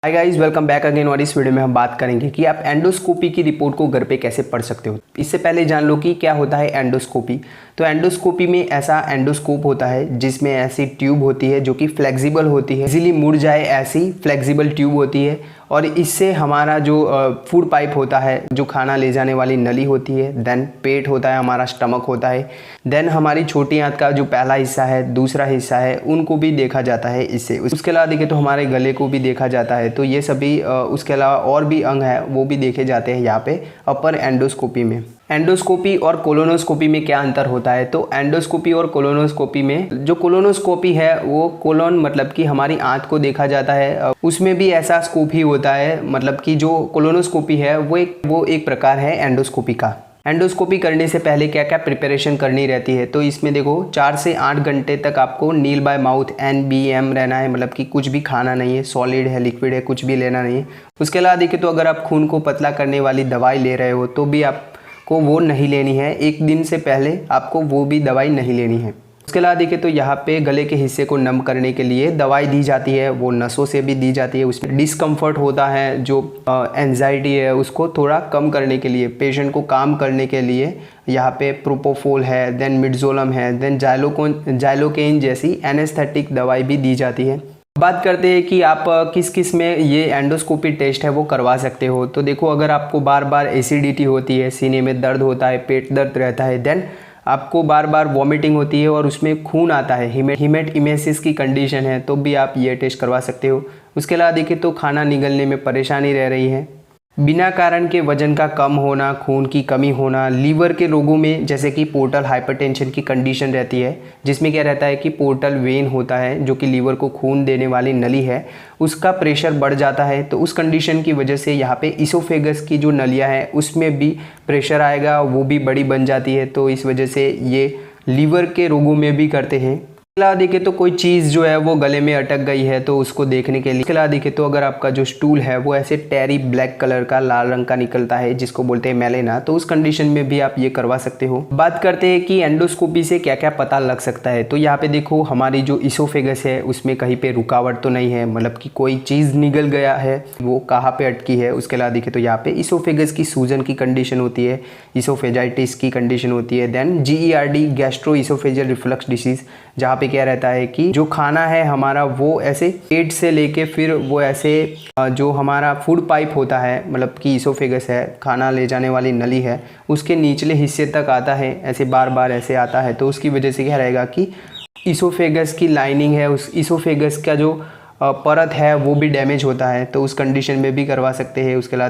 Hi guys, welcome back again. और इस video में हम बात करेंगे कि आप एंडोस्कोपी की रिपोर्ट को घर पे कैसे पढ़ सकते हो। इससे पहले जान लो कि क्या होता है एंडोस्कोपी। तो एंडोस्कोपी में ऐसा एंडोस्कोप होता है जिसमें ऐसी ट्यूब होती है जो कि फ्लेक्सिबल होती है, इजीली मुड़ जाए ऐसी फ्लेक्सिबल ट्यूब होती है। और इससे हमारा जो फूड पाइप होता है, जो खाना ले जाने वाली नली होती है, देन पेट होता है, हमारा स्टमक होता है, देन हमारी छोटी आंत का जो पहला हिस्सा है, दूसरा हिस्सा है, उनको भी देखा जाता है इससे। उसके अलावा देखें तो हमारे गले को भी देखा जाता है। तो ये सभी उसके अलावा और भी अंग है वो भी देखे जाते हैं यहाँ पे अपर एंडोस्कोपी में। एंडोस्कोपी और कोलोनोस्कोपी में क्या अंतर होता है? तो एंडोस्कोपी और कोलोनोस्कोपी में जो कोलोनोस्कोपी है वो कोलोन मतलब कि हमारी आंत को देखा जाता है, उसमें भी ऐसा स्कोप ही होता है। मतलब कि जो कोलोनोस्कोपी है वो एक प्रकार है एंडोस्कोपी का। एंडोस्कोपी करने से पहले क्या क्या प्रिपरेशन करनी रहती है? तो इसमें देखो 4 से 8 घंटे तक आपको नील बाय माउथ NBM रहना है, मतलब कि कुछ भी खाना नहीं है, सॉलिड है, लिक्विड है, कुछ भी लेना नहीं है। उसके अलावा देखिए तो अगर आप खून को पतला करने वाली दवाई ले रहे हो तो भी आपको वो नहीं लेनी है, 1 दिन से पहले आपको वो भी दवाई नहीं लेनी है। उसके अलावा देखिए तो यहाँ पे गले के हिस्से को नम करने के लिए दवाई दी जाती है, वो नसों से भी दी जाती है। उसमें डिस्कम्फर्ट होता है, जो एंजाइटी है उसको थोड़ा कम करने के लिए, पेशेंट को काम करने के लिए यहाँ पे प्रोपोफोल है, देन मिडजोलम है, देन जाइलोकेइन जैसी एनेस्थेटिक दवाई भी दी जाती है। बात करते हैं कि आप किस किस में ये एंडोस्कोपी टेस्ट है वो करवा सकते हो। तो देखो अगर आपको बार बार एसिडिटी होती है, सीने में दर्द होता है, पेट दर्द रहता है, देन आपको बार बार वॉमिटिंग होती है और उसमें खून आता है, हिमेटिमेसिस की कंडीशन है, तो भी आप ये टेस्ट करवा सकते हो। उसके अलावा देखिए तो खाना निगलने में परेशानी रह रही है, बिना कारण के वजन का कम होना, खून की कमी होना, लीवर के रोगों में जैसे कि पोर्टल हाइपरटेंशन की कंडीशन रहती है, जिसमें क्या रहता है कि पोर्टल वेन होता है जो कि लीवर को खून देने वाली नली है, उसका प्रेशर बढ़ जाता है। तो उस कंडीशन की वजह से यहाँ पे इसोफेगस की जो नलियाँ हैं उसमें भी प्रेशर आएगा, वो भी बड़ी बन जाती है। तो इस वजह से ये लीवर के रोगों में भी करते हैं। अलावा देखें तो कोई चीज़ जो है वो गले में अटक गई है तो उसको देखने के लिए। इसके अलावा देखें तो अगर आपका जो स्टूल है वो ऐसे टेरी ब्लैक कलर का, लाल रंग का निकलता है, जिसको बोलते हैं मेलेना, तो उस कंडीशन में भी आप ये करवा सकते हो। बात करते हैं कि एंडोस्कोपी से क्या क्या पता लग सकता है। तो यहाँ पे देखो हमारी जो इसोफेगस है उसमें कहीं पे रुकावट तो नहीं है, मतलब कि कोई चीज़ निकल गया है, वो कहाँ पे अटकी है। उसके अलावा देखें तो यहाँ पे इसोफेगस की सूजन की कंडीशन होती है, इसोफेजाइटिस की कंडीशन होती है, then GERD gastro oesophageal reflux disease, जहाँ पे क्या रहता है कि जो खाना है हमारा वो ऐसे पेट से लेके फिर वो ऐसे जो हमारा फूड पाइप होता है, मतलब कि इसोफेगस है, खाना ले जाने वाली नली है, उसके निचले हिस्से तक आता है, ऐसे बार बार ऐसे आता है। तो उसकी वजह से क्या रहेगा कि इसोफेगस की लाइनिंग है, उस इसोफेगस का जो परत है वो भी डैमेज होता है, तो उस कंडीशन में भी करवा सकते हैं। उसके अलावा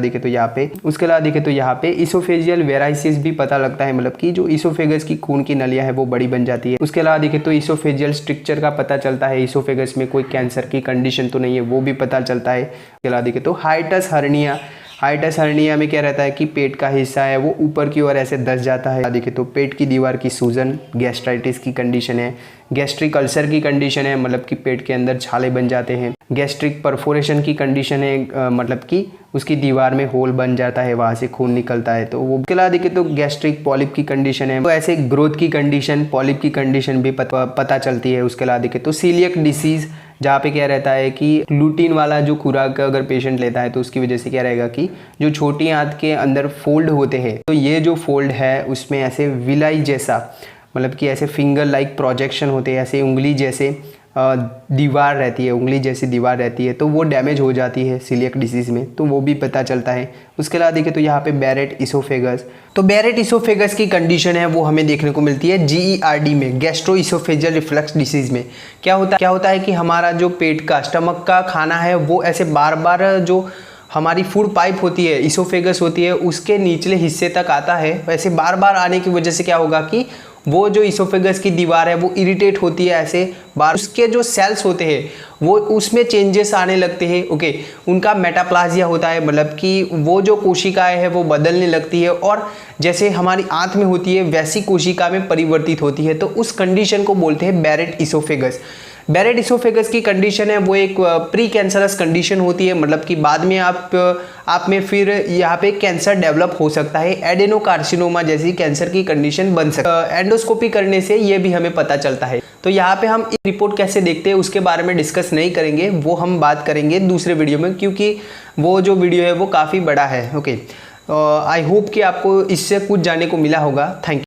देखें तो यहाँ पे इसोफेजियल वेराइसिस भी पता लगता है, मतलब कि जो इसोफेगस की खून की नलियाँ है वो बड़ी बन जाती है। उसके अलावा देखें तो इसोफेजियल स्ट्रक्चर का पता चलता है, इसोफेगस में कोई कैंसर की कंडीशन तो नहीं है, वो भी पता चलता है। उसके अलावा देखें तो हाइटस हर्निया में क्या रहता है कि पेट का हिस्सा है वो ऊपर की ओर ऐसे धंस जाता है। देखिए तो पेट की दीवार की सूजन गैस्ट्राइटिस की कंडीशन है, गैस्ट्रिक अल्सर की कंडीशन है, मतलब कि पेट के अंदर छाले बन जाते हैं, गैस्ट्रिक परफोरेशन की कंडीशन है, मतलब कि उसकी दीवार में होल बन जाता है, वहाँ से खून निकलता है। तो वो के देखिए तो गैस्ट्रिक पॉलिप की कंडीशन है, तो ऐसे ग्रोथ की कंडीशन, पॉलिप की कंडीशन भी पता चलती है। उसके अलावा देखिए तो सीलियक डिसीज, जहाँ पे क्या रहता है कि ग्लूटीन वाला जो खुराक अगर पेशेंट लेता है तो उसकी वजह से क्या रहेगा कि जो छोटी आंत के अंदर फोल्ड होते हैं, तो ये जो फोल्ड है उसमें ऐसे विलाई जैसा, मतलब कि ऐसे फिंगर लाइक प्रोजेक्शन होते हैं, ऐसे उंगली जैसे दीवार रहती है, उंगली जैसी दीवार रहती है, तो वो डैमेज हो जाती है सीलियक डिसीज़ में, तो वो भी पता चलता है। उसके अलावा देखिए तो यहाँ पे बैरेट इसोफेगस, तो बैरेट इसोफेगस की कंडीशन है वो हमें देखने को मिलती है GERD में, गैस्ट्रो इसोफेजियल रिफ्लक्स डिसीज़ में। क्या होता है कि हमारा जो पेट का, स्टमक का खाना है वो ऐसे बार बार जो हमारी फूड पाइप होती है, इसोफेगस होती है, उसके निचले हिस्से तक आता है। वैसे बार बार आने की वजह से क्या होगा कि वो जो इसोफेगस की दीवार है वो इरिटेट होती है, ऐसे बार उसके जो सेल्स होते हैं वो उसमें चेंजेस आने लगते हैं। ओके, उनका मेटाप्लाजिया होता है, मतलब कि वो जो कोशिकाएं हैं वो बदलने लगती है और जैसे हमारी आंत में होती है वैसी कोशिका में परिवर्तित होती है, तो उस कंडीशन को बोलते हैं बैरेट इसोफेगस। बैरेट इसोफेगस की कंडीशन है वो एक प्री कैंसरस कंडीशन होती है, मतलब कि बाद में आप में फिर यहाँ पे कैंसर डेवलप हो सकता है, एडेनोकार्सिनोमा जैसी कैंसर की कंडीशन बन सकती है। एंडोस्कोपी करने से ये भी हमें पता चलता है। तो यहाँ पे हम रिपोर्ट कैसे देखते हैं उसके बारे में डिस्कस नहीं करेंगे, वो हम बात करेंगे दूसरे वीडियो में, क्योंकि वो जो वीडियो है वो काफ़ी बड़ा है। ओके, आई होप कि आपको इससे कुछ जानने को मिला होगा। Thank you.